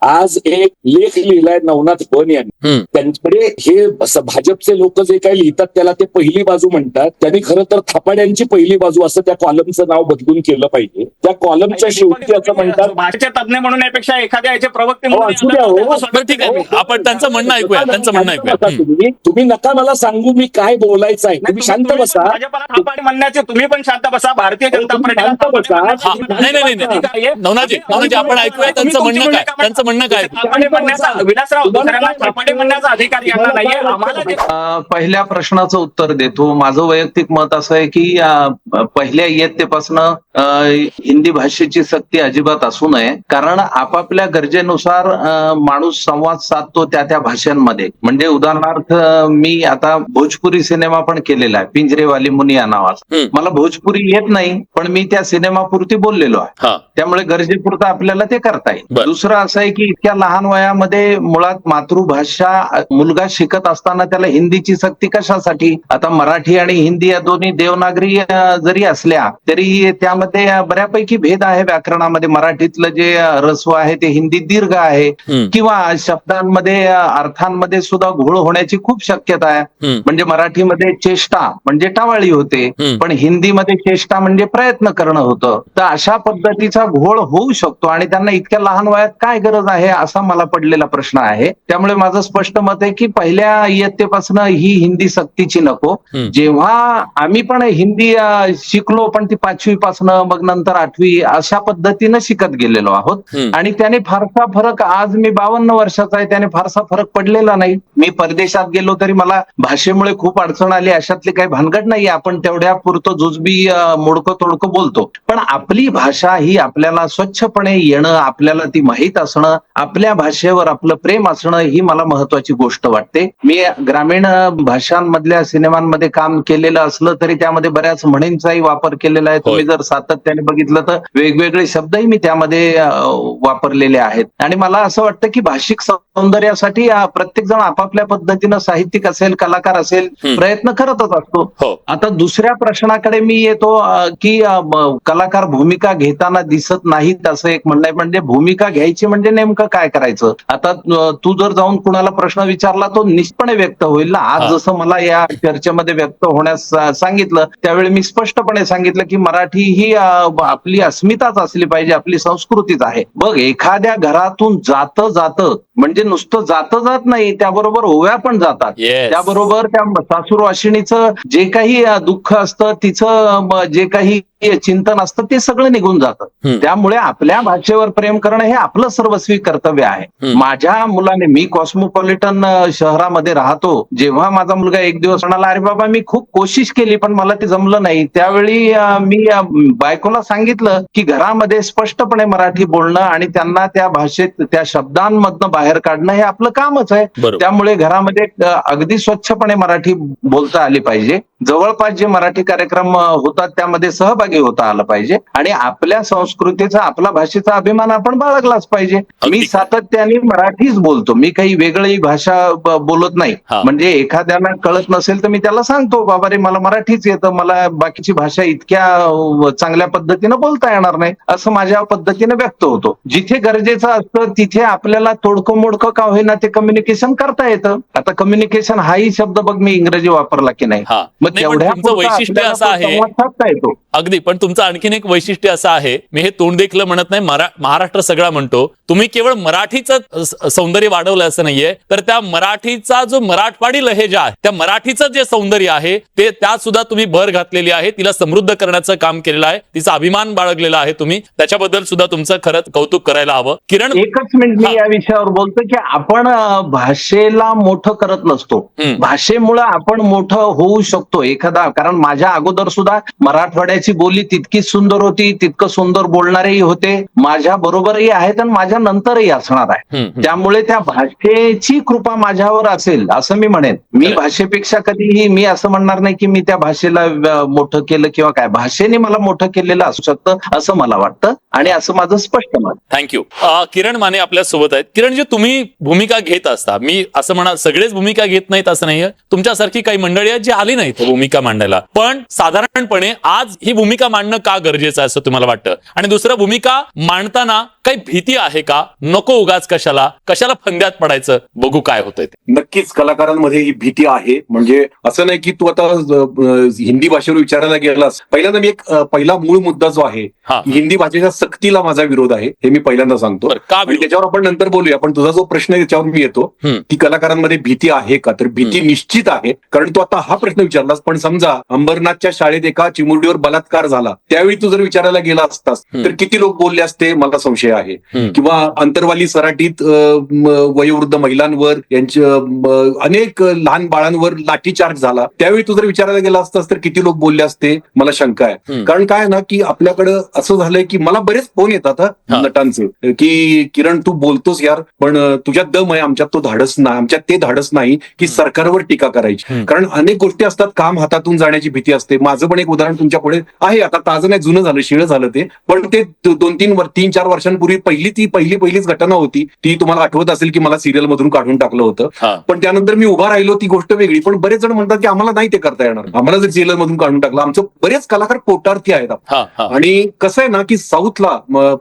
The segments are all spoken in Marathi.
आज एक लेख लिहिलाय नवनाथ बन यांनी. त्यांच्याकडे हे भाजपचे लोक जे काही लिहितात त्याला ते पहिली बाजू म्हणतात. त्यांनी खरं तर थापाड्यांची पहिली बाजू असं त्या कॉलमचं नाव बदलून केलं पाहिजे. त्या कॉलमच्या शेवटी असं म्हणतात, भाषेचे तज्ञ म्हणून यापेक्षा एखाद्या याचे प्रवक्ते म्हणून असू द्या हो. ठीक आहे, आपण त्यांचं म्हणणं ऐकूया, त्यांचं म्हणणं ऐकूया. तुम्ही नका मला सांगू मी काय बोलायचं आहे. तुम्ही शांत बसा. भाजपला थापाडे म्हणण्याचे तुम्ही पण शांत बसा. भारतीय जनता पार्टीला शांत बसा. नाही, नवनाथजी आपण ऐकूया त्यांचं म्हणणं काय, त्यांचं म्हणणं काय. थापाडे म्हणण्याचा विलासराव दुसऱ्याला थापाडे म्हणण्याचा अधिकार यांना नाहीये. आम्हाला पहिल्या प्रश्नाचं उत्तर देतो. माझं वैयक्तिक मत असं आहे की पहिल्या इयत्तेपासून हिंदी भाषेची सक्ती अजिबात असू नये. कारण आपापल्या गरजेनुसार माणूस संवाद साधतो त्या भाषांमध्ये. म्हणजे उदाहरणार्थ मी आता भोजपुरी सिनेमा पण केलेला आहे, पिंजरेवाली मुनी या नावाचा. मला भोजपुरी येत नाही पण मी त्या सिनेमापुरती बोललेलो आहे. त्यामुळे गरजेपुरतं आपल्याला ते करता येईल. दुसरं असं आहे की इतक्या लहान वयामध्ये मुळात मातृभाषा मुलगा शिकत असताना त्याला हिंदीची सक्ती कशासाठी? आता मराठी आणि हिंदी या दोन्ही देवनागरी जरी असल्या तरी त्यामध्ये बऱ्यापैकी भेद आहे व्याकरणामध्ये. मराठीतलं जे ह्रस्व आहे ते हिंदीत दीर्घ आहे किंवा शब्दांमध्ये अर्थांमध्ये सुद्धा घोळ होण्याची खूप शक्यता आहे. म्हणजे मराठीमध्ये चेष्टा म्हणजे टावाळी होते पण हिंदीमध्ये चेष्टा म्हणजे प्रयत्न करणं होतं. तर अशा पद्धतीचा घोळ होऊ शकतो आणि त्यांना इतक्या लहान वयात काय गरज आहे असा मला पडलेला प्रश्न आहे. त्यामुळे माझं स्पष्ट मत आहे की पहिल्या इयत्तेपासून ही हिंदी सक्तीची नको. जेव्हा आम्ही पण हिंदी शिकलो पण ती 5वी पासून मग नंतर 8वी अशा पद्धतीनं शिकत गेलेलो आहोत आणि त्याने फारसा फरक, आज मी 52 वर्षाचा आहे, त्याने फारसा फरक पडलेला नाही. मी परदेशात गेलो तरी मला भाषेमुळे खूप अडचण आली अशातली काही भानगड नाही. आपण तेवढ्या पुरतं जुजबी मोडकं तोडकं बोलतो. पण आपली भाषा ही आपल्याला स्वच्छपणे येणं, आपल्याला ती माहीत असणं, आपल्या भाषेवर आपलं प्रेम असणं ही मला महत्वाची गोष्ट वाटते. मी ग्रामीण भाषांमधल्या सिनेमांमध्ये काम केलेलं असलं तरी त्यामध्ये बऱ्याच म्हणींचाही वापर केलेला आहे. तुम्ही जर सातत्याने बघितलं तर वेगवेगळे शब्दही मी त्यामध्ये वापरलेले आहेत. आणि मला असं वाटतं की भाषिक सौंदर्यासाठी प्रत्येक जण आपापल्या पद्धतीनं साहित्यिक असेल, कलाकार असेल, प्रयत्न करतच असतो. आता दुसऱ्या प्रश्नाकडे मी येतो की कलाकार भूमिका घेताना दिसत नाहीत असं एक म्हणणं आहे. म्हणजे भूमिका घ्यायची म्हणजे नेमकं काय करायचं? आता तू जर जाऊन कुणाला प्रश्न विचारला तो निश्चितपणे व्यक्त होईल ना. आज जसं मला या चर्चेमध्ये व्यक्त होण्यास सांगितलं त्यावेळी मी स्पष्टपणे सांगितलं की मराठी ही आपली अस्मिताच असली पाहिजे, आपली संस्कृतीच आहे. बघ, एखाद्या घरातून जातं म्हणजे नुसतं जात नाही, त्याबरोबर ओव्या पण जातात. त्याबरोबर त्या सासूरवाशिणीचं जे काही दुःख असतं, तिचं जे काही चिंतन असतं ते सगळं निघून जातं. त्यामुळे आपल्या भाषेवर प्रेम करणं हे आपलं सर्वस्वी कर्तव्य आहे. माझ्या मुलाने, मी कॉस्मोपॉलिटन शहरामध्ये राहतो, जेव्हा माझा मुलगा एक दिवस म्हणाला अरे बाबा मी खूप कोशिश केली पण मला ते जमलं नाही, त्यावेळी मी बायकोला सांगितलं की घरामध्ये स्पष्टपणे मराठी बोलणं आणि त्यांना त्या भाषेत त्या शब्दांमधनं बाहेर काढणं हे आपलं कामच आहे. त्यामुळे घरामध्ये अगदी स्वच्छपणे मराठी बोलता आली पाहिजे. जवळपास जे मराठी कार्यक्रम होतात त्यामध्ये सहभागी होता आलं पाहिजे आणि आपल्या संस्कृतीचा, आपल्या भाषेचा अभिमान आपण बाळगलाच पाहिजे. मी सातत्याने मराठीच बोलतो, मी काही वेगळी भाषा बोलत नाही. म्हणजे एखाद्याला कळत नसेल तर मी त्याला सांगतो बाबा रे मला मराठीच येतं, मला बाकीची भाषा इतक्या चांगल्या पद्धतीनं बोलता येणार नाही असं माझ्या पद्धतीने व्यक्त होतो. जिथे गरजेचं असतं तिथे आपल्याला तोडकं मोडकं का होईना ते कम्युनिकेशन करता येतं. आता कम्युनिकेशन हाही शब्द बघ मी इंग्रजी वापरला की नाही, तुमचं वैशिष्ट्य असं आहे अगदी. पण तुमचं आणखीन एक वैशिष्ट्य असं आहे, मी हे तोंड देखलं म्हणत नाही, महाराष्ट्र सगळा म्हणतो, तुम्ही केवळ मराठीचं सौंदर्य वाढवलं असं नाहीये, तर त्या मराठीचा जो मराठवाडी लहेजा आहे, त्या मराठीचं जे सौंदर्य आहे ते त्यात सुद्धा तुम्ही भर घातलेली आहे, तिला समृद्ध करण्याचं काम केलेलं आहे, तिचा अभिमान बाळगलेला आहे तुम्ही. त्याच्याबद्दल सुद्धा तुमचं खरंच कौतुक करायला हवं. किरण, एकच मिनिट मी या विषयावर बोलतो की आपण भाषेला मोठं करत नसतो, भाषेमुळे आपण मोठं होऊ शकतो एखादा. कारण माझ्या अगोदर सुद्धा मराठवाड्याची बोली तितकीच सुंदर होती, तितकं सुंदर बोलणारेही होते, माझ्या बरोबरही आहेत आणि माझ्या नंतरही असणार आहे. त्यामुळे त्या भाषेची कृपा माझ्यावर असेल असं मी म्हणेन. मी भाषेपेक्षा कधीही मी असं म्हणणार नाही की मी त्या भाषेला मोठं केलं किंवा काय, भाषेने मला मोठं केलेलं असू शकतं असं मला वाटतं आणि असं माझं स्पष्ट मत. थँक्यू. किरण माने आपल्या सोबत आहेत. किरण, जे तुम्ही भूमिका घेत असता, मी असं म्हणा सगळेच भूमिका घेत नाहीत असं नाहीये, तुमच्यासारखी काही मंडळी आहेत जी आली नाहीत भूमिका मांडायला, पण साधारणपणे आज ही भूमिका भूमिका मांडणं का गरजेचं आहे असं तुम्हाला वाटतं? आणि दुसरं, भूमिका मांडताना काही भीती आहे का? नको उगाच कशाला फंद्यात पडायचं, बघू काय होतंय ते. नक्कीच कलाकारांमध्ये ही भीती आहे. म्हणजे असं नाही की तू आता हिंदी भाषेवर विचारायला गेलास, पहिल्यांदा मी एक पहिला मूळ मुद्दा जो आहे, हा. हिंदी भाषेच्या सक्तीला माझा विरोध आहे, हे मी पहिल्यांदा सांगतो. बरं, का आणि विरोध? त्याच्यावर आपण नंतर बोलूया. पण तुझा जो प्रश्न आहे त्याच्यावर मी येतो की कलाकारांमध्ये भीती आहे का, तर भीती निश्चित आहे. कारण तू आता हा प्रश्न विचारलास, पण समजा अंबरनाथच्या शाळेत एका चिमुरडीवर बलात्कार झाला, त्यावेळी तू जर विचारायला गेला असतास तर किती लोक बोलले असते, मला संशय आहे. किंवा अंतरवाली सराटीत वयोवृद्ध महिलांवर, यांच्या अनेक लहान बाळांवर लाठीचार्ज झाला, त्यावेळी तू जर विचारायला गेला असतास तर किती लोक बोलले असते, मला शंका आहे. कारण काय ना, की आपल्याकडं असं झालंय की मला बरेच फोन येतात नटांचे की किरण तू बोलतोस यार, पण तुझ्यात दम आहे, आमच्यात तो धाडस नाही, आमच्यात ते धाडस नाही की सरकारवर टीका करायची. कारण अनेक गोष्टी असतात, काम हातातून जाण्याची भीती असते. माझं पण एक उदाहरण तुमच्या पुढे आहे, आता ताजं नाही, जुनं झालं, शिळं झालं ते, पण ते 3-4 वर्षांपूर्वी पहिलीच घटना होती ती. तुम्हाला आठवत असेल की मला सिरियल मधून काढून टाकलं होतं, पण त्यानंतर मी उभा राहिलो, ती गोष्ट वेगळी. पण बरेच जण म्हणतात की आम्हाला नाही ते करता येणार, आम्हाला जर सिरियल मधून काढून टाकलं. आमचं बरेच कलाकार पोटार्थी आहेत. आणि कसं आहे ना, की साऊथला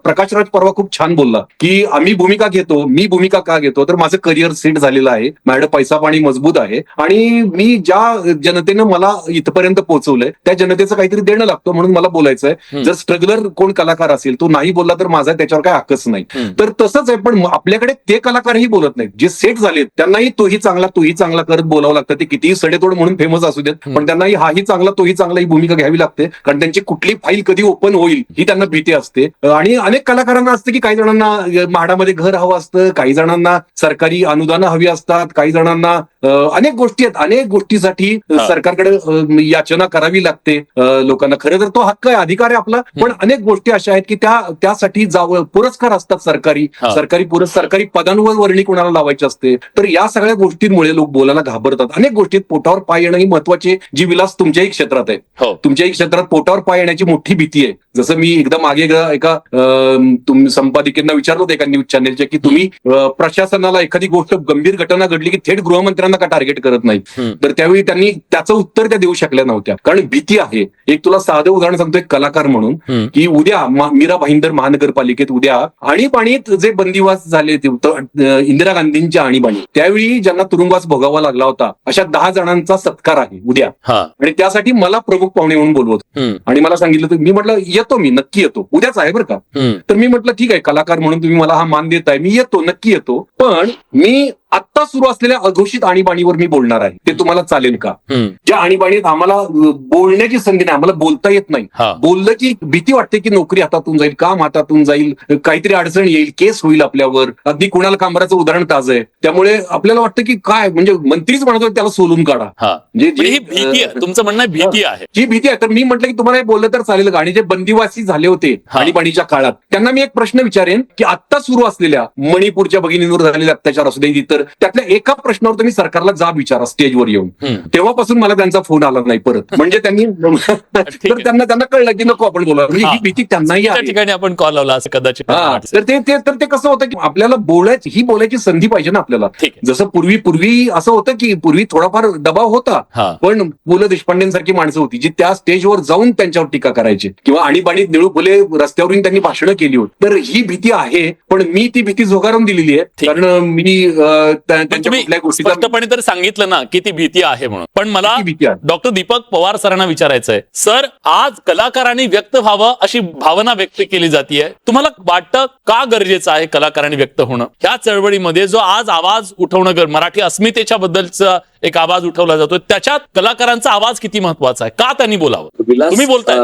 प्रकाश राज परवा खूप छान बोलला की आम्ही भूमिका घेतो, मी भूमिका का घेतो, तर माझं करिअर सेट झालेलं आहे, माझ्याकडे पैसा पाणी मजबूत आहे, आणि मी ज्या जनतेनं मला इथपर्यंत पोहोचवलंय त्या जनतेचं काहीतरी देणं लागतं, म्हणून मला बोलायचं आहे. जर स्ट्रगलर कोण कलाकार असेल, तो नाही बोलला तर माझा त्याच्यावर काय हक्कच नाही. तर तसंच आहे. पण आपल्याकडे ते कलाकारही बोलत नाहीत, जे सेट झालेत, त्यांनाही तोही चांगला करत बोलावं लागतं. ते कितीही सडेतोड म्हणून फेमस असू देत, पण त्यांनाही हाही चांगला तोही चांगला ही भूमिका घ्यावी लागते. कारण त्यांची कुठली फाईल कधी ओपन होईल ही त्यांना भीती असते. आणि अनेक कलाकारांना असते की काही जणांना म्हाडामध्ये घर हवं असतं, काही जणांना सरकारी अनुदानं हवी असतात, काही जणांना अनेक गोष्टी आहेत. अनेक गोष्टीसाठी सरकारकडे याचना करावी लागते लोकांना. खरं तर तो हक्क आहे, अधिकार आहे आपला. पण अनेक गोष्टी अशा आहेत की त्यासाठी पुरस्कार असतात, सरकारी पदांवर वर्णी कोणाला लावायची असते. तर या सगळ्या गोष्टींमुळे लोक बोलायला घाबरतात. अनेक गोष्टीत पोटावर पाय येणं ही महत्वाची, जी विलास तुमच्याही क्षेत्रात आहे. तुमच्याही क्षेत्रात पोटावर पाय येण्याची मोठी भीती आहे. जसं मी एकदा मागे एका संपादिकेंना विचारलं होतं एका न्यूज चॅनेलच्या की तुम्ही प्रशासनाला एखादी गोष्ट, गंभीर घटना घडली की थेट गृहमंत्र्यांना का टार्गेट करत नाही, तर त्यावेळी त्यांनी त्याचं उत्तर त्या देऊ शकल्या नव्हत्या, कारण भीती आहे. एक तुला साधं उदाहरण सांगतो, एक कलाकार म्हणून, की उद्या मीरा भाईंदर महानगरपालिकेत उद्या आणीबाणीत जे बंदिवास झाले, इंदिरा गांधींच्या आणीबाणी, त्यावेळी ज्यांना तुरुंगवास भोगावा लागला होता, अशा 10 जणांचा सत्कार आहे उद्या. आणि त्यासाठी मला प्रमुख पाहुणे म्हणून बोलवत आणि मला सांगितलं, तर मी म्हटलं येतो, मी नक्की येतो, उद्याच आहे बरं का. तर मी म्हटलं ठीक आहे, कलाकार म्हणून तुम्ही मला हा मान देताय, मी येतो, नक्की येतो. पण मी आत्ता सुरू असलेल्या अघोषित आणीबाणीवर मी बोलणार आहे, ते तुम्हाला चालेल का? ज्या आणीबाणीत आम्हाला बोलण्याची संधी नाही, आम्हाला बोलता येत नाही. बोललं की भीती वाटते की नोकरी हातातून जाईल, काम हातातून जाईल, काहीतरी अडचण येईल, केस होईल आपल्यावर. अगदी कुणाल कामराचं उदाहरण ताजं आहे. त्यामुळे आपल्याला वाटतं की काय, म्हणजे मंत्रीच म्हणतो त्याला सोलून काढा. म्हणजे ही भीती आहे, तुमचं म्हणणं भीती आहे, जी भीती आहे. तर मी म्हटलं की तुम्हाला बोललं तर चालेल का? आणि जे बंदिवासी झाले होते आणीबाणीच्या काळात, त्यांना मी एक प्रश्न विचारेन की आत्ता सुरू असलेल्या मणिपूरच्या भगिनींवर झालेले अत्याचार असू दे, इतर त्यातल्या एका प्रश्नावर तुम्ही सरकारला जाब विचारा स्टेजवर येऊन. तेव्हापासून मला त्यांचा फोन आला नाही परत. म्हणजे त्यांनी तर त्यांना कळलं की नको आपण बोला, म्हणजे ही भीती त्यांनाही आहे. ठिकाणी आपण कॉल लावला असं कदाचित. तर ते कसं होतं की आपल्याला बोलायची संधी पाहिजे ना आपल्याला. जसं पूर्वी असं होतं की पूर्वी थोडाफार दबाव होता, पण पु ल देशपांडेंसारखी माणसं होती जी त्या स्टेजवर जाऊन त्यांच्यावर टीका करायची, किंवा आणीबाणीत निळू फुले रस्त्यावरून त्यांनी भाषणं केली होती. तर ही भीती आहे, पण मी ती भीती झुगारून दिलेली आहे. कारण मी स्पष्टपणे तर सांगितलं ना की ती भीती आहे म्हणून. पण मला डॉक्टर दीपक पवार सरांना विचारायचंय, सर आज कलाकारांनी व्यक्त व्हावं अशी भावना व्यक्त केली जाते, तुम्हाला वाटतं का गरजेचं आहे कलाकारांनी व्यक्त होणं? ह्या चळवळीमध्ये जो आज आवाज उठवणं, मराठी अस्मितेच्या बद्दलचा एक आवाज उठवला जातो, त्याच्यात कलाकारांचा आवाज किती महत्वाचा आहे, का त्यांनी बोलावं? तुम्ही बोलताय.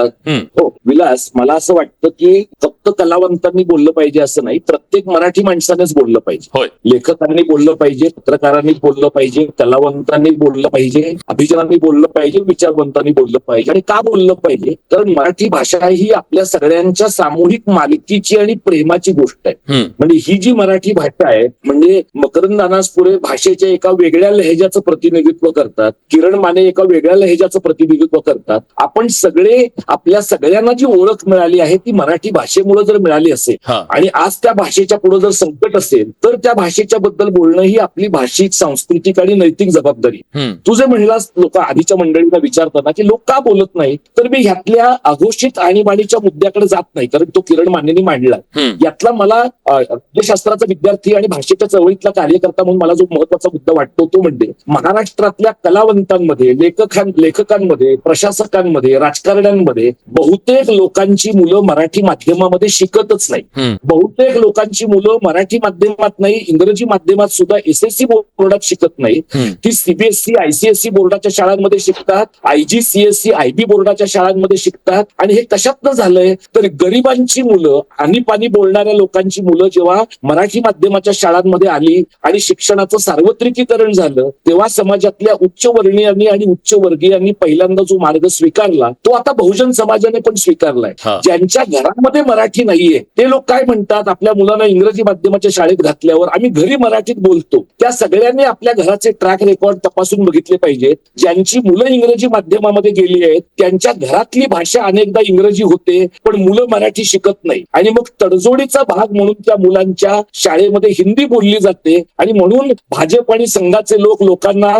हो विलास, मला असं वाटतं की फक्त कलावंतांनी बोललं पाहिजे असं नाही, प्रत्येक मराठी माणसानेच बोललं पाहिजे. होय, लेखकांनी बोललं पाहिजे, पत्रकारांनी बोललं पाहिजे, कलावंतांनी बोललं पाहिजे, अभिजनांनी बोललं पाहिजे, विचारवंतांनी बोललं पाहिजे. आणि का बोललं पाहिजे? तर मराठी भाषा ही आपल्या सगळ्यांच्या सामूहिक मालकीची आणि प्रेमाची गोष्ट आहे. म्हणजे ही जी मराठी भाषा आहे, म्हणजे मकरंद अनासपुरे भाषेच्या एका वेगळ्या लहेजाचं प्रतिनिधित्व करतात, किरण माने एका वेगळ्या लहेजाचं प्रतिनिधित्व करतात. आपण सगळे, आपल्या सगळ्यांना जी ओळख मिळाली आहे ती मराठी भाषेमुळे भाषेमुळे जर मिळाली असेल आणि आज त्या भाषेच्या पुढे जर संकट असेल तर त्या भाषेच्या बद्दल बोलणं ही आपली भाषिक, सांस्कृतिक आणि नैतिक जबाबदारी. तू जे म्हणलास लोक आधीच्या मंडळींना विचारताना की लोक का बोलत नाही, तर मी ह्यातल्या अघोषित आणीबाणीच्या मुद्द्याकडे जात नाही, कारण तो किरण मानेंनी मांडला. यातला मला शास्त्राचा विद्यार्थी आणि भाषेच्या चळवळीतला कार्यकर्ता म्हणून मला जो महत्वाचा मुद्दा वाटतो तो म्हणजे महाराष्ट्रातल्या कलावंतांमध्ये, लेखकांमध्ये, प्रशासकांमध्ये, राजकारण्यांमध्ये बहुतेक लोकांची मुलं मराठी माध्यमामध्ये शिकतच नाही. बहुतेक लोकांची मुलं मराठी माध्यमात नाही, इंग्रजी माध्यमात सुद्धा एसएससी बोर्डात शिकत नाही. ती सीबीएसई, आयसीएसई बोर्डाच्या शाळांमध्ये शिकतात, आयजीसीएसई, आयबी बोर्डाच्या शाळांमध्ये शिकतात. आणि हे कशातनं झालंय तर गरिबांची मुलं, आणीपाणी बोलणाऱ्या लोकांची मुलं जेव्हा मराठी माध्यमाच्या शाळांमध्ये आली आणि शिक्षणाचं सार्वत्रिकीकरण झालं तेव्हा समाजातल्या उच्चवर्णीयांनी आणि उच्चवर्गीयांनी पहिल्यांदा जो मार्ग स्वीकारला तो आता बहुजन समाजाने पण स्वीकारलाय. ज्यांच्या घरामध्ये मराठी नाहीये ते लोक काय म्हणतात, आपल्या मुलांना इंग्रजी माध्यमाच्या शाळेत घातल्यावर आम्ही घरी मराठीत बोलतो. त्या सगळ्यांनी आपल्या घराचे ट्रॅक रेकॉर्ड तपासून बघितले पाहिजे. ज्यांची मुलं इंग्रजी माध्यमामध्ये गेली आहेत त्यांच्या घरातली भाषा अनेकदा इंग्रजी होते पण मुलं मराठी शिकत नाही. आणि मग तडजोडीचा भाग म्हणून त्या मुलांच्या शाळेमध्ये हिंदी बोलली जाते. आणि म्हणून भाजप आणि संघाचे लोकांना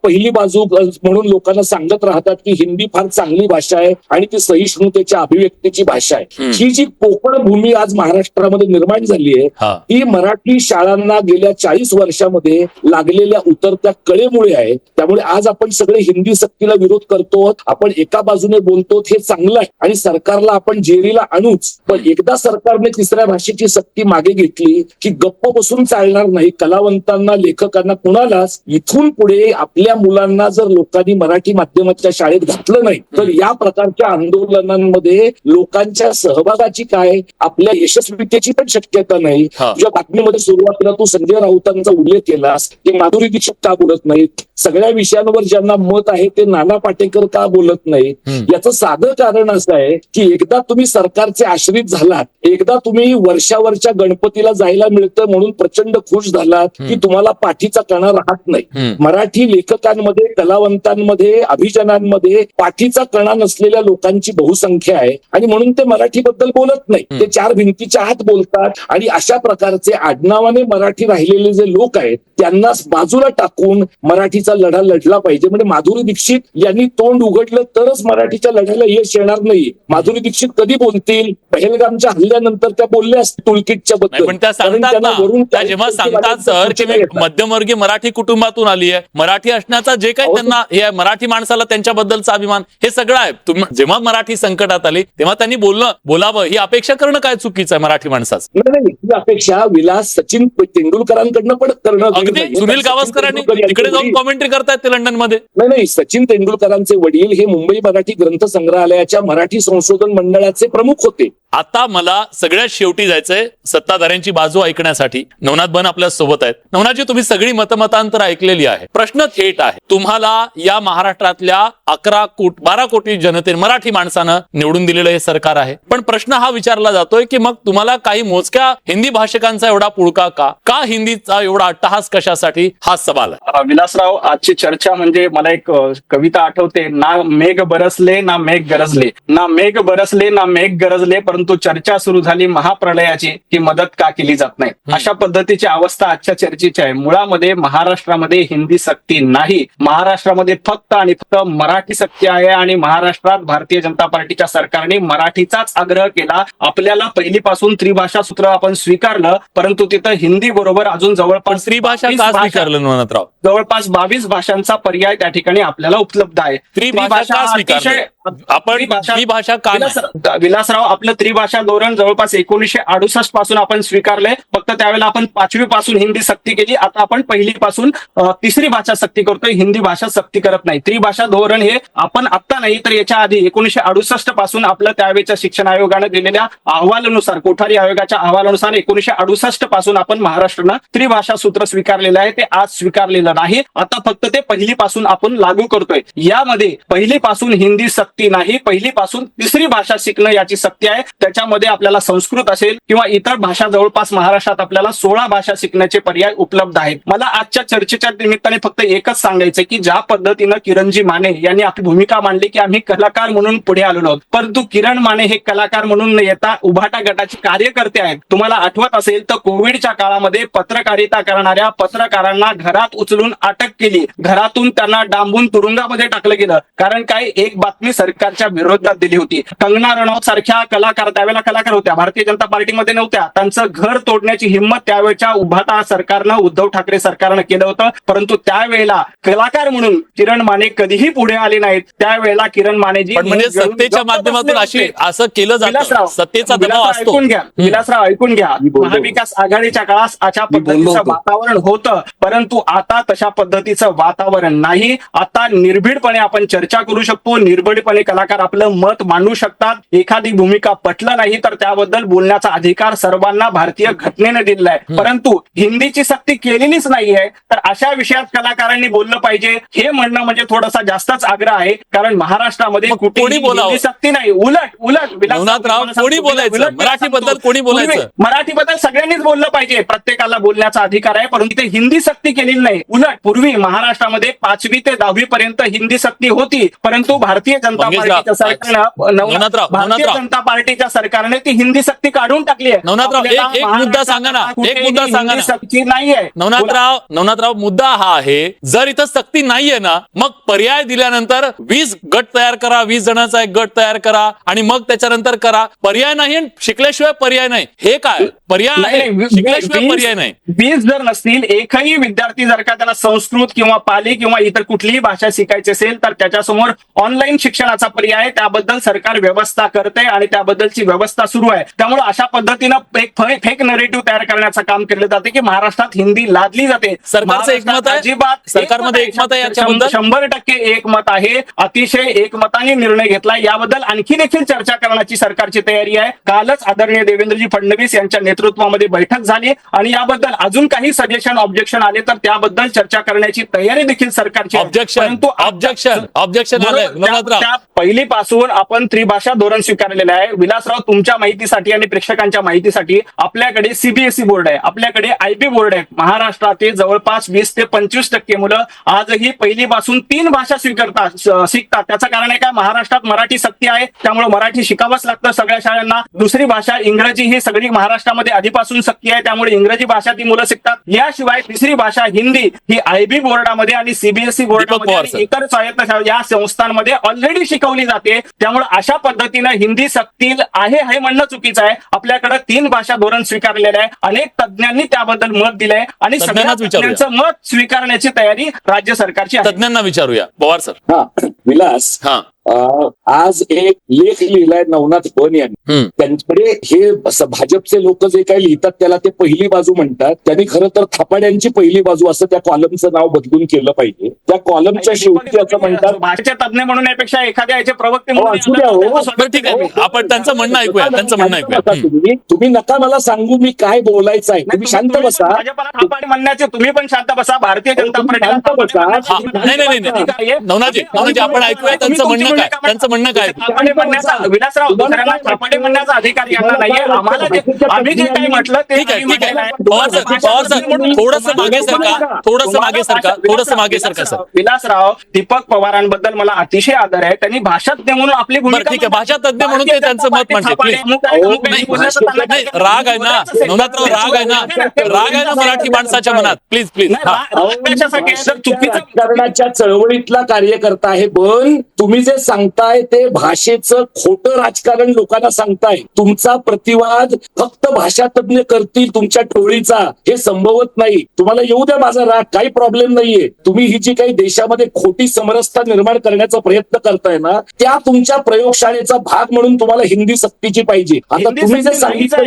पहिली बाजू म्हणून लोकांना सांगत राहतात की हिंदी फार चांगली भाषा आहे आणि ती सहिष्णुतेच्या अभिव्यक्तीची भाषा आहे. ही जी कोकण भूमी आज महाराष्ट्रामध्ये निर्माण झाली आहे ही मराठी शाळांना गेल्या 40 वर्षामध्ये लागलेल्या उतरत्या कळेमुळे आहे. त्यामुळे आज आपण सगळे हिंदी सक्तीला विरोध करतो, आपण एका बाजूने बोलतो, हे चांगलं आहे आणि सरकारला आपण जेरीला आणूच. पण एकदा सरकारने तिसऱ्या भाषेची सक्ती मागे घेतली की गप्प बसून चालणार नाही. कलावंतांना, लेखकांना, कुणालाच इथून पुढे आपल्या मुलांना जर लोकांनी मराठी माध्यमाच्या शाळेत घातलं नाही तर या प्रकारच्या आंदोलनांमध्ये लोकांच्या सहभागाची काय, आपल्या यशस्वीतेची पण शक्यता नाही. तुझ्या बातमीमध्ये सुरुवातीला तू संजय राऊतांचा उल्लेख केलास की माधुरी दीक्षित का बोलत नाहीत, सगळ्या विषयांवर ज्यांना मत आहे ते नाना पाटेकर का बोलत नाहीत. याचं साधं कारण असं आहे की एकदा तुम्ही सरकारचे आश्रित झालात, एकदा तुम्ही वर्षावरच्या गणपतीला जायला मिळतं म्हणून प्रचंड खुश झालात की तुम्हाला पाठीचा कणा राहत नाही. मराठी लेखकांमध्ये, कलावंतांमध्ये, अभिजनांमध्ये पाठीचा कणा नसलेल्या लोकांची बहुसंख्या आहे आणि म्हणून ते मराठीबद्दल बोलत नाही. ते चार भिंतीच्या आत बोलतात. आणि अशा प्रकारचे आडनावाने मराठी राहिलेले जे लोक आहेत त्यांना बाजूला टाकून मराठीचा लढा लढला पाहिजे. म्हणजे माधुरी दीक्षित यांनी तोंड उघडलं तरच मराठीच्या लढ्याला यश येणार नाही. माधुरी दीक्षित कधी बोलतील? पहलगामच्या हल्ल्यानंतर त्या बोलल्या असतील टूलकिटच्या बद्दल. पण त्या सांगतात ना, जेव्हा सांगतात सर की मी मध्यमवर्गीय मराठी कुटुंबातून आली आहे, मराठी असण्याचा जे काही त्यांना हे मराठी माणसाला त्यांच्याबद्दलचा अभिमान हे सगळं आहे. जेव्हा मराठी संकटात आली तेव्हा त्यांनी बोलावं ही अपेक्षा करणं काय चुकीचं आहे मराठी माणसाचं? नाही, ही अपेक्षा विलास सचिन तेंडुलकरांकडनं पण करणं. सुनील गावस्करांनी तिकडे जाऊन कॉमेंट्री करतायत ते लंडनमध्ये. नाही, सचिन तेंडुलकरांचे वडील हे मुंबई मराठी ग्रंथ संग्रहालयाच्या मराठी संशोधन मंडळाचे प्रमुख होते. आता मला सगळ्यात शेवटी जायचंय सत्ताधाऱ्यांची बाजू ऐकण्यासाठी. नवनाथ बन आपल्या सोबत आहेत. नवनाथजी, तुम्ही सगळी मतमतांतर ऐकलेली आहे. प्रश्न थेट आहे, तुम्हाला या महाराष्ट्रातल्या 12 कोटी जनतेने, मराठी माणसानं निवडून दिलेलं हे सरकार आहे. पण प्रश्न हा विचारला जातोय की मग तुम्हाला काही मोजक्या हिंदी भाषिकांचा एवढा पुळका का हिंदीचा एवढा अट्टहास कशासाठी, हा सवाल आहे. विलासराव, आजची चर्चा म्हणजे मला एक कविता आठवते, ना मेघ बरसले ना मेघ गरजले, ना मेघ बरसले ना मेघ गरजले, परंतु चर्चा सुरू झाली महाप्रलयाची की मदत का केली जात नाही. अशा पद्धतीची अवस्था आजच्या चर्चेची आहे. मुळामध्ये महाराष्ट्रामध्ये हिंदी सक्ती नाही, महाराष्ट्रामध्ये फक्त आणि फक्त मराठी सक्ती आहे. आणि महाराष्ट्रात भारतीय जनता पार्टीच्या सरकारने मराठीचाच आग्रह केला. आपल्याला पहिलीपासून त्रिभाषा सूत्र आपण स्वीकारलं, परंतु तिथं हिंदी बरोबर अजून जवळपास त्रिभाषा का स्वीकारलं नवनाथराव? जवळपास 22 भाषांचा पर्याय त्या ठिकाणी आपल्याला उपलब्ध आहे. त्रिभाषा आपण त्रिभाषा का? विलासराव, आपलं त्रिभाषा धोरण जवळपास 1968 पासून आपण स्वीकारलंय. फक्त त्यावेळेला आपण 5वी पासून हिंदी सक्ती केली. आता आपण पहिली पासून तिसरी भाषा सक्ती करतोय, हिंदी भाषा सक्ती करत नाही. त्रिभाषा धोरण हे आपण आता नाही तर याच्या आधी 1968 पासून आपलं त्यावेळेच्या शिक्षण आयोगाने दिलेल्या अहवालानुसार, कोठारी आयोगाच्या अहवालानुसार 1968 पासून आपण महाराष्ट्रानं त्रिभाषा सूत्र स्वीकारलेलं आहे. ते आज स्वीकारलेलं नाही. आता फक्त ते पहिलीपासून आपण लागू करतोय. यामध्ये पहिलीपासून हिंदी सक्ती नाही, पहिलीपासून तिसरी भाषा शिकणं याची सक्ती आहे. त्याच्यामध्ये आपल्याला संस्कृत असेल किंवा इतर भाषा जवळपास महाराष्ट्रात आपल्याला 16 भाषा शिकण्याचे पर्याय उपलब्ध आहेत. मला आजच्या चर्चेच्या निमित्ताने फक्त एकच सांगायचं की ज्या पद्धतीनं किरणजी माने यांनी आपली भूमिका मांडली की आम्ही कलाकार म्हणून पुढे आलेलो आहोत, परंतु किरण माने हे कलाकार म्हणून न येता उभाटा गटाचे कार्यकर्ते आहेत. तुम्हाला आठवत असेल तर कोविडच्या काळामध्ये पत्रकारिता करणाऱ्या पत्रकारांना घरात उचलून अटक केली, घरातून त्यांना डांबून तुरुंगामध्ये टाकलं गेलं. कारण काय, एक बातमी सरकारच्या विरोधात दिली होती. कंगना रनौत सारख्या कलाकार त्यावेळेला कलाकार होत्या, भारतीय जनता पार्टीमध्ये नव्हत्या, त्यांचं घर तोडण्याची हिंमत त्यावेळच्या उभाटा सरकारनं, उद्धव ठाकरे सरकारनं केलं होतं. परंतु त्यावेळेला कलाकार म्हणून किरण माने कधीही पुढे आले नाहीत. त्यावेळेला किरण मानेजी म्हणजे सत्तेच्या माध्यमातून असं केलं जातं, सत्तेचा दबाव असतो. ऐकून घ्या विलासराव, ऐकून घ्या. महाविकास आघाडीच्या काळात अशा पद्धतीचं वातावरण होतं, परंतु आता तशा पद्धतीचं वातावरण नाही. आता निर्भीडपणे आपण चर्चा करू शकतो, निर्भीडपणे कलाकार आपलं मत मांडू शकतात. एखादी भूमिका पटलं नाही तर त्याबद्दल बोलण्याचा अधिकार सर्वांना भारतीय घटनेने दिलेला आहे. परंतु हिंदीची सक्ती केलेलीच नाहीये, तर अशा विषयात कलाकारांनी बोललं पाहिजे हे म्हणणं म्हणजे थोडासा जास्तच आग्रह आहे. कारण महाराष्ट्रामध्ये कुठेही हिंदी सक्ती नाही. उलट नवनाथराव, कोणी बोलायचं मराठीबद्दल, कोणी बोलायचं मराठीबद्दल सगळ्यांनीच बोललं पाहिजे, प्रत्येकाला बोलण्याचा अधिकार आहे. परंतु ते हिंदी सक्ती केलेली नाही. उलट पूर्वी महाराष्ट्रामध्ये 5वी ते 10वी पर्यंत हिंदी सक्ती होती, परंतु भारतीय जनता पार्टीच्या सरकारने ती हिंदी सक्ती काढून टाकली आहे. नवनाथराव, एक मुद्दा सांगा ना, एक मुद्दा सांगा ना. सक्ती नाहीये नवनाथराव, मुद्दा हा आहे, जर इथं सक्ती नाहीये ना, मग पर्याय दिल्यानंतर 20 गट तयार करा, 20 जणांचा एक गट तयार करा आणि मग त्याच्यानंतर करा. पर्याय नाही, शिकल्याशिवाय पर्याय नाही. हे काय पर्याय आहे? शिकल्याशिवाय पर्याय नाही. 20 जर नसतील, एकही विद्यार्थी जर का त्याला संस्कृत किंवा पाली किंवा इतर कुठलीही भाषा शिकायची असेल तर त्याच्यासमोर ऑनलाईन शिक्षणाचा पर्याय, त्याबद्दल सरकार व्यवस्था करते आणि त्याबद्दलची व्यवस्था सुरू आहे. त्यामुळे अशा पद्धतीनं एक फेक नरेटिव्ह तयार करण्याचं काम केलं जाते की महाराष्ट्रात हिंदी लादली जाते. सरकारचं एकमत आहे, अजिबात सरकारमध्ये एकमत आहे याच्याबद्दल? 100% एकमत आहे. अतिशय एकमताने निर्णय घेतला. याबद्दल आणखी देखील चर्चा करण्याची सरकारची तयारी आहे. कालच आदरणीय देवेंद्रजी फडणवीस यांच्या नेतृत्वामध्ये बैठक झाली आणि याबद्दल अजून काही सजेशन, ऑब्जेक्शन आले तर त्याबद्दल चर्चा करण्याची तयारी देखील सरकारची आहे. ऑब्जेक्शन पहिलीपासून आपण त्रिभाषा धोरण स्वीकारलेलं आहे. विलासराव, तुमच्या माहितीसाठी आणि प्रेक्षकांच्या माहितीसाठी आपल्याकडे सीबीएसई बोर्ड आहे, आपल्याकडे आयपी बोर्ड आहे. महाराष्ट्रातील जवळपास 20 ते 25% मुलं आजही पहिलीपासून 3 भाषा शिकतात. त्याचं कारण आहे काय, महाराष्ट्रात मराठी सक्ती आहे, त्यामुळे मराठी शिकावंच लागतं सगळ्या शाळांना. दुसरी भाषा इंग्रजी ही सगळी महाराष्ट्रामध्ये आधीपासून सक्ती आहे, त्यामुळे इंग्रजी भाषा ती मुलं शिकतात. याशिवाय तिसरी भाषा हिंदी ही आयबी बोर्डामध्ये आणि सीबीएसई बोर्डामध्ये आणि इतर स्वायत्त या संस्थांमध्ये ऑलरेडी शिकवली जाते. त्यामुळे अशा पद्धतीनं हिंदी सक्ती आहे हे म्हणणं चुकीचं आहे. आपल्याकडे 3 भाषा धोरण स्वीकारलेलं आहे. अनेक तज्ज्ञांनी त्याबद्दल मत दिलंय आणि सगळ्या तज्ज्ञांचं मत स्वीकारण्याची तयारी राज्य सरकारची आहे. तज्ज्ञांना विचारूया. पवार सर. विलास, आज एक लेख लिहिलाय नवनाथ बन यांनी. त्यांच्याकडे हे भाजपचे लोक जे काही लिहितात त्याला ते पहिली बाजू म्हणतात. त्यांनी खरं तर थापाड्यांची पहिली बाजू असं त्या कॉलमचं नाव बदलून केलं पाहिजे. त्या कॉलमच्या शेवटी असं म्हणतात, भाषेचे तज्ञ म्हणून यापेक्षा एखाद्या याचे प्रवक्ते असू द्या हो. ठीक आहे, आपण त्यांचं म्हणणं ऐकूया. तुम्ही नका मला सांगू मी काय बोलायचं आहे. तुम्ही शांत बसा. भाजपला थापाडे म्हणण्याचे तुम्ही पण शांत बसा. भारतीय जनता पार्टीला नाही, नवनाथजी आपण ऐकूया त्यांचं म्हणणं काय. त्यांचं म्हणणं काय? विलासराव, दुसऱ्यांना थापाडे म्हणण्याचा अधिकार यांना नाहीये. आम्हाला आम्ही जे काही म्हटलं ते ठीक आहे. पवार सर थोडंसं मागे सरका सर. विलासराव, दीपक पवारांबद्दल मला अतिशय आदर आहे. त्यांनी भाषातज्ञ म्हणून आपली भूमिका, ठीक आहे, भाषातज्ञ म्हणून ते त्यांचं मत म्हणते. प्लीज, राग आहे ना नवनाथराव, राग आहे ना मराठी माणसाच्या मनात. प्लीज राजकारणाच्या चळवळीतला कार्यकर्ता आहे. पण तुम्ही जे सांगताय ते भाषेचं खोटं राजकारण लोकांना सांगताय. तुमचा प्रतिवाद फक्त भाषातज्ञ करतील तुमच्या टोळीचा, हे संभवत नाही. तुम्हाला येऊ द्या माझा राग, काही प्रॉब्लेम नाहीये. तुम्ही ही जी काही देशामध्ये खोटी समरसता निर्माण करण्याचा प्रयत्न करताय ना, त्या तुमच्या प्रयोगशाळेचा भाग म्हणून तुम्हाला हिंदी सक्तीची पाहिजे. आता तुम्ही जे सांगितलं,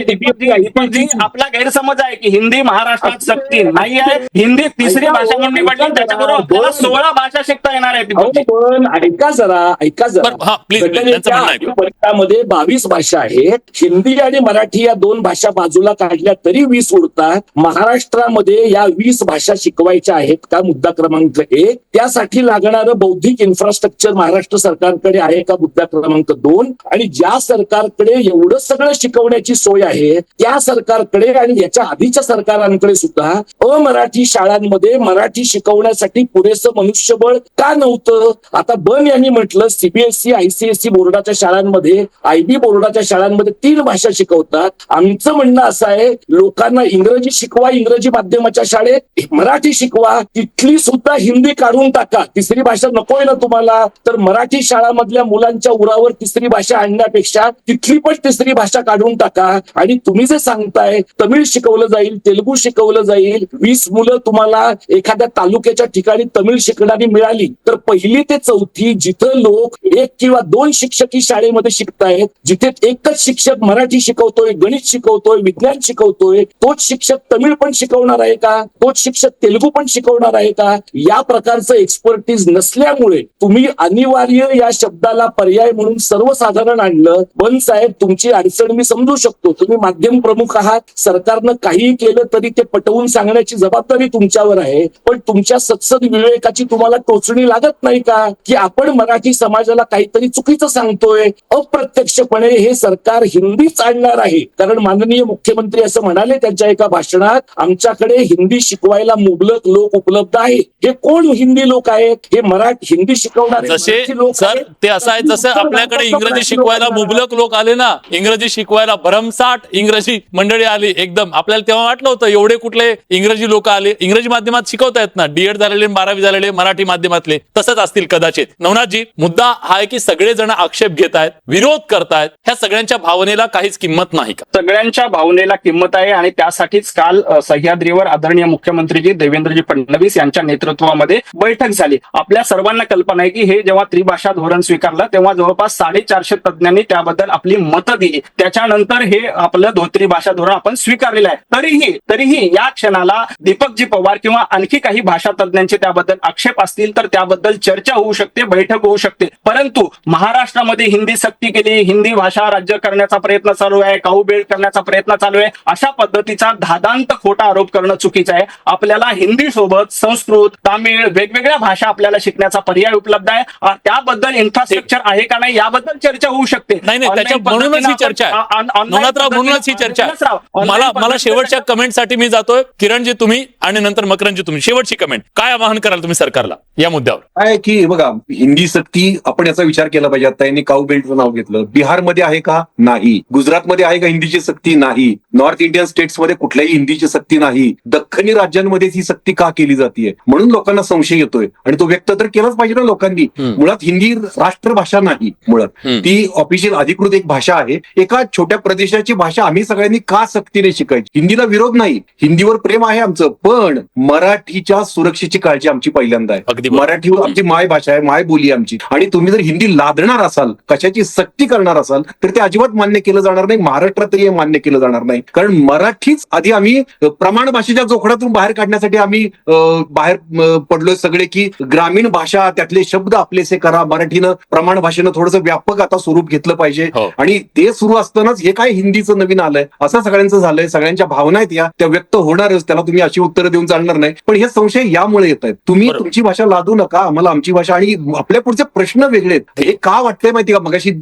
आपला गैरसमज आहे की हिंदी महाराष्ट्रात सक्ती नाही आहे. हिंदी तिसरी भाषा म्हणून निवडली, त्याच्याबरोबर 16 भाषा शिकता येणार आहे. पण ऐका जरा, ऐका जरा. हा प्लीज त्यांचं म्हणणं ऐका. भारतामध्ये 22 भाषा आहेत. हिंदी आणि मराठी या 2 भाषा बाजूला काढल्या तरी 20 उरतात. महाराष्ट्रामध्ये या 20 भाषा शिकवायच्या आहेत का? मुद्दा क्रमांक 1. त्यासाठी लागणारं बौद्धिक इन्फ्रास्ट्रक्चर महाराष्ट्र सरकारकडे आहे का? मुद्दा क्रमांक 2. आणि ज्या सरकारकडे एवढं सगळं शिकवण्याची सोय आहे त्या सरकारकडे आणि याच्या आधीच्या सरकारांकडे सुद्धा अमराठी शाळांमध्ये मराठी शिकवण्यासाठी पुरेसं मनुष्यबळ का नव्हतं? आता बन यांनी म्हटलं सीबीएसई आयसीएसई बोर्डाच्या शाळांमध्ये आयबी बोर्डाच्या शाळांमध्ये 3 भाषा शिकवतात. आमचं म्हणणं असं आहे लोकांना इंग्रजी शिकवा, इंग्रजी माध्यमाच्या शाळेत मराठी शिकवा, तिथली सुद्धा हिंदी काढून टाका. तिसरी भाषा नकोय ना तुम्हाला तर मराठी शाळामधल्या मुलांच्या उरावर तिसरी भाषा आणण्यापेक्षा तिथली पण तिसरी भाषा काढून टाका. आणि तुम्ही जे सांगताय तमिळ शिकवलं जाईल, तेलुगू शिकवलं जाईल, 20 मुलं तुम्हाला एखाद्या तालुक्याच्या ठिकाणी तमिळ शिकणारी मिळाली तर 1ली ते 4थी जिथं लोक 1 किंवा 2 शिक्षकी शाळेमध्ये शिकतायत, जिथे एकच शिक्षक मराठी शिकवतोय, गणित शिकवतोय, विज्ञान शिकवतोय, तोच शिक्षक तमिळ पण शिकवणार आहे का? तोच शिक्षक तेलुगू पण शिकवणार आहे का? या प्रकारचं एक्सपर्टीज नसल्यामुळे तुम्ही अनिवार्य या शब्दाला पर्याय म्हणून सर्वसाधारण आणलं. बन साहेब तुमची अडचण मी समजू शकतो. तुम्ही माध्यम प्रमुख आहात. सरकारनं काहीही केलं तरी ते पटवून सांगण्याची जबाबदारी तुमच्यावर आहे. पण तुमच्या सत्सद विवेकाची तुम्हाला टोचणी लागत नाही का की आपण मराठी समाजाला काहीतरी चुकीचं सांगतोय? अप्रत्यक्षपणे हे सरकार हिंदीच आणणार आहे. कारण माननीय मुख्यमंत्री असं म्हणाले त्यांच्या एका भाषणात, आमच्याकडे हिंदी शिकवायला मुबलक लोक उपलब्ध आहेत. हे कोण हिंदी लोक आहेत? हे हिंदी शिकवणारे जसे सर ते असं आहे जसं आपल्याकडे इंग्रजी शिकवायला मुबलक लोक आले ना, इंग्रजी शिकवायला भरमसाठ इंग्रजी मंडळी आली एकदम. आपल्याला तेव्हा वाटलं होतं एवढे कुठले इंग्रजी लोक आले, इंग्रजी माध्यमात शिकवतायत ना, डीएड झालेले 12वी झालेले मराठी माध्यमातले तसंच असतील कदाचित. नवनाथजी मुद्दा हा आहे की सगळेजण आक्षेप घेत आहेत, विरोध करतायत. ह्या सगळ्यांच्या भावनेला काहीच किंमत नाही का? सगळ्यांच्या भावनेला किंमत आहे आणि त्यासाठीच काल सह्याद्रीवर आदरणीय मुख्यमंत्रीजी देवेंद्रजी फडणवीस यांच्या नेतृत्वामध्ये बैठक झाली. आपल्या सर्वांना कल्पना आहे की हे जेव्हा त्रिभाषा धोरण स्वीकारलं तेव्हा जवळपास 450 तज्ञांनी त्याबद्दल आपली मतं दिली. त्याच्यानंतर हे आपलं धोत्री भाषा धोरण आपण स्वीकारलेलं आहे. तरीही या क्षणाला दीपकजी पवार किंवा आणखी काही भाषा तज्ञांचे त्याबद्दल आक्षेप असतील तर त्याबद्दल चर्चा होऊ शकते, बैठक होऊ शकते. परंतु महाराष्ट्रामध्ये हिंदी सक्ती केली, हिंदी भाषा राज्य करण्याचा प्रयत्न चालू आहे, काऊबेळ करण्याचा प्रयत्न चालू आहे, अशा पद्धतीचा धादांत खोटा आरोप करणं चुकीचं आहे. आपल्याला हिंदी सोबत संस्कृत, तामिळ वेगवेगळ्या भाषा आपल्याला शिकण्याचा पर्याय उपलब्ध आहे. त्याबद्दल इन्फ्रास्ट्रक्चर आहे का नाही याबद्दल चर्चा होऊ शकते. नाही म्हणूनच ही चर्चा आहे नवनाथराव, म्हणूनच ही चर्चा आहे. मला शेवटच्या कमेंटसाठी मी जातोय. किरणजी तुम्ही आणि नंतर मकरंदजी तुम्ही शेवटची कमेंट काय आवाहन कराल तुम्ही सरकारला या मुद्द्यावर? काय की बघा हिंदी सक्ती आपण याचा विचार केला पाहिजे. आता यांनी काऊ बेल्टचं नाव घेतलं. बिहारमध्ये आहे का? नाही. गुजरातमध्ये आहे का हिंदीची सक्ती? नाही. नॉर्थ इंडियन स्टेट्समध्ये कुठल्याही हिंदीची सक्ती नाही. दख्खनी राज्यांमध्ये ही सक्ती का केली जाते म्हणून लोकांना संशय येतोय आणि तो व्यक्त तर केलाच पाहिजे ना लोकांनी. मुळात हिंदी राष्ट्रभाषा नाही, मुळात ती ऑफिशियल अधिकृत एक भाषा आहे. एका छोट्या प्रदेशाची भाषा आम्ही सगळ्यांनी का सक्तीने शिकायची? हिंदीला विरोध नाही, हिंदीवर प्रेम आहे आमचं, पण मराठीच्या सुरक्षेची काळजी आमची पहिल्यांदा आहे. मराठीवर आमची मायभाषा आहे, मायबोली आमची. आणि तुम्ही जर हिंदी लादणार असाल, कशाची सक्ती करणार असाल तर ते अजिबात मान्य केलं जाणार नाही. महाराष्ट्रातही हे मान्य केलं जाणार नाही. कारण मराठीच आधी आम्ही प्रमाण भाषेच्या जोखडातून बाहेर काढण्यासाठी आम्ही बाहेर पडलोय सगळे की ग्रामीण भाषा त्यातले शब्द आपलेसे करा. मराठीनं प्रमाण भाषेनं थोडंसं व्यापक आता स्वरूप घेतलं पाहिजे. आणि ते सुरू असतानाच हे काय हिंदीचं नवीन आलंय असं सगळ्यांचं झालंय. सगळ्यांच्या भावना आहेत त्या व्यक्त होणारच, त्याला तुम्ही अशी उत्तरं देऊन चालणार नाही. पण हे संशय यामुळे येत आहेत. तुम्ही तुमची भाषा लादू नका, आम्हाला आमची भाषा. आणि आपल्या पुढचे प्रश्न वेगळे आहेत. हे का वाटतंय माहिती का? मगाशी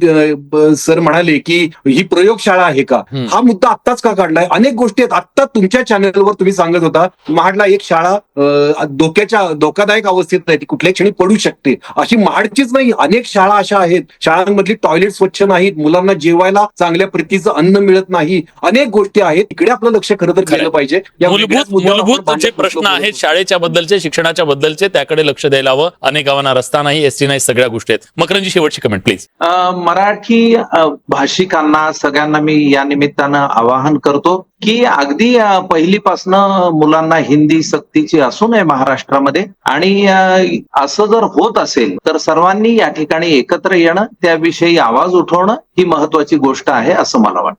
सर म्हणाले की ही प्रयोगशाळा आहे का? हा मुद्दा आत्ताच का काढलाय? अनेक गोष्टी आहेत. आत्ता तुमच्या चॅनलवर तुम्ही सांगत होता महाडला एक शाळा धोकादायक अवस्थेत नाही, ती कुठल्या क्षणी पडू शकते. अशी महाडचीच नाही, अनेक शाळा अशा आहेत शाळांमधली टॉयलेट स्वच्छ नाहीत, मुलांना जेवायला चांगल्या प्रतीचं अन्न मिळत नाही, अनेक गोष्टी आहेत. इकडे आपलं लक्ष खरं तर केलं पाहिजे. मूलभूत जे प्रश्न आहेत शाळेच्या बद्दलचे, शिक्षणाच्या बद्दलचे, त्याकडे लक्ष द्यायला हवं. अनेक आव्हानं रस्ता नाही, एसटी नाही, सगळ्या गोष्टी आहेत. मकरंदजी शेवटची कमेंट प्लीज. मराठी भाषिकांना सगळ्यांना मी या निमित्तानं आवाहन करतो की अगदी पहिलीपासनं मुलांना हिंदी सक्तीची असू नये महाराष्ट्रामध्ये. आणि असं जर होत असेल तर सर्वांनी या ठिकाणी एकत्र येणं, त्याविषयी आवाज उठवणं ही महत्वाची गोष्ट आहे असं मला वाटतं.